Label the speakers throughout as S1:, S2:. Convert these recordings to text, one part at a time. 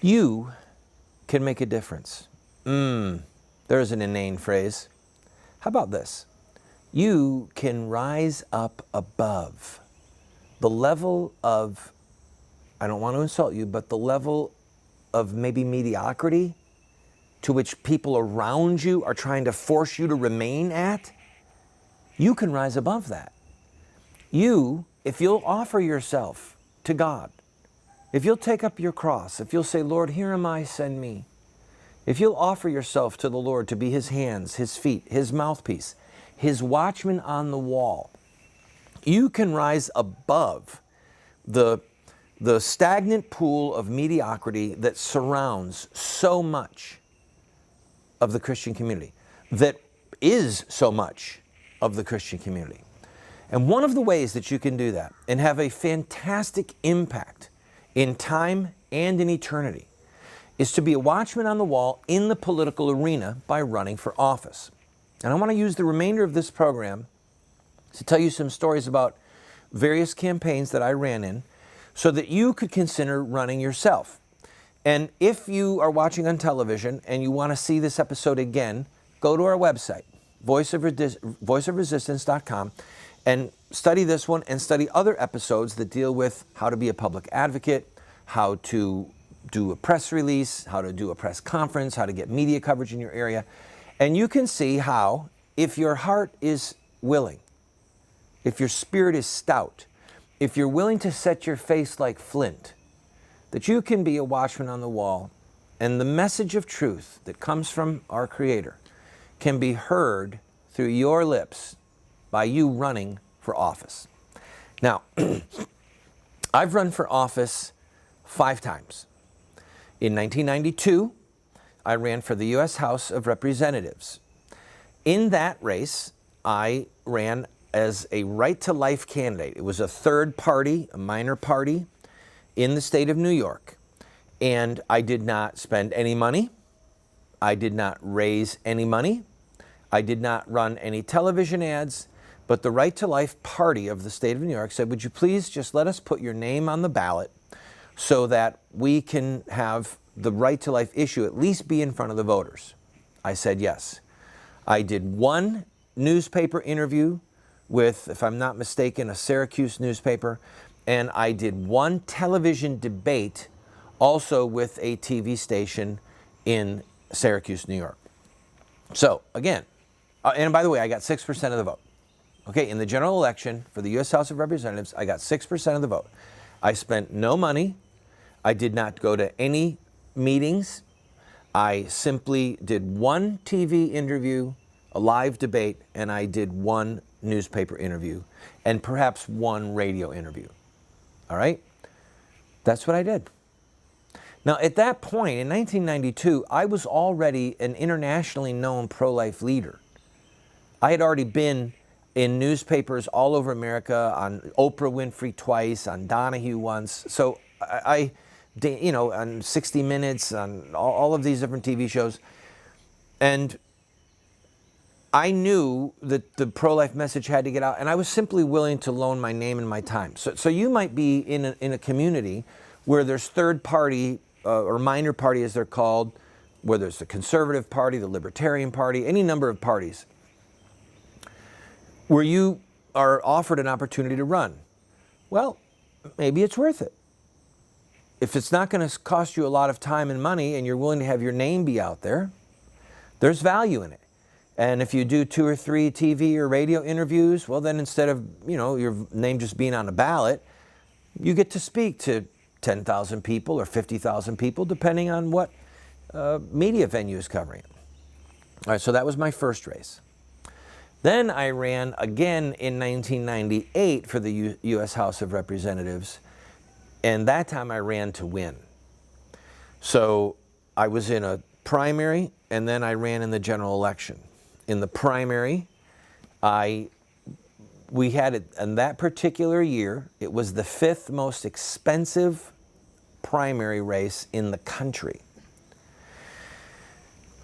S1: You can make a difference. There's an inane phrase. How about this? You can rise up above the level of, I don't want to insult you, but the level of maybe mediocrity to which people around you are trying to force you to remain at. You can rise above that. You, if you'll offer yourself to God, if you'll take up your cross, if you'll say, Lord, here am I, send me. If you'll offer yourself to the Lord to be His hands, His feet, His mouthpiece, His watchman on the wall, you can rise above the stagnant pool of mediocrity that surrounds so much of the Christian community, that is so much of the Christian community. And one of the ways that you can do that and have a fantastic impact in time and in eternity is to be a watchman on the wall in the political arena by running for office. And I want to use the remainder of this program to tell you some stories about various campaigns that I ran in so that you could consider running yourself. And if you are watching on television and you want to see this episode again, go to our website, voiceofresistance.com, and study this one and study other episodes that deal with how to be a public advocate, how to do a press release, how to do a press conference, how to get media coverage in your area. And you can see how, if your heart is willing, if your spirit is stout, if you're willing to set your face like flint, that you can be a watchman on the wall, and the message of truth that comes from our Creator can be heard through your lips by you running for office. Now, I've run for office 5 times. In 1992, I ran for the U.S. House of Representatives. In that race, I ran as a right-to-life candidate. It was a third party, a minor party in the state of New York. And I did not spend any money. I did not raise any money. I did not run any television ads. But the Right to Life party of the state of New York said, would you please just let us put your name on the ballot so that we can have the right to life issue at least be in front of the voters? I said yes. I did 1 newspaper interview with, if I'm not mistaken, a Syracuse newspaper, and I did 1 television debate also with a TV station in Syracuse, New York. So again, and by the way, I got 6% of the vote. Okay, in the general election for the U.S. House of Representatives, I got 6% of the vote. I spent no money. I did not go to any meetings. I simply did 1 TV interview, a live debate, and I did 1 newspaper interview, and perhaps 1 radio interview. All right? That's what I did. Now, at that point, in 1992, I was already an internationally known pro-life leader. I had already been in newspapers all over America, on Oprah Winfrey twice, on Donahue once. So I on 60 Minutes, on all of these different TV shows. And I knew that the pro-life message had to get out, and I was simply willing to loan my name and my time. So you might be in a community where there's third party or minor party, as they're called, where there's the Conservative Party, the Libertarian Party, any number of parties, where you are offered an opportunity to run. Well, maybe it's worth it. If it's not going to cost you a lot of time and money and you're willing to have your name be out there, there's value in it. And if you do 2 or 3 TV or radio interviews, well then instead of your name just being on a ballot, you get to speak to 10,000 people or 50,000 people, depending on what media venue is covering it. All right, so that was my first race. Then I ran again in 1998 for the U.S. House of Representatives, and that time I ran to win. So I was in a primary, and then I ran in the general election. In the primary, we had it in that particular year, it was the 5th most expensive primary race in the country.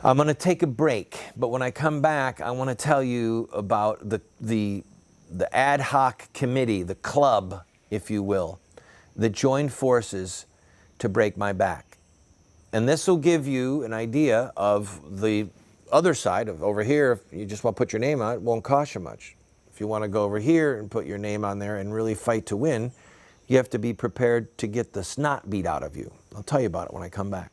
S1: I'm going to take a break, but when I come back, I want to tell you about the ad hoc committee, the club, if you will, that joined forces to break my back. And this will give you an idea of the other side of over here. If you just want to put your name on it, it won't cost you much. If you want to go over here and put your name on there and really fight to win, you have to be prepared to get the snot beat out of you. I'll tell you about it when I come back.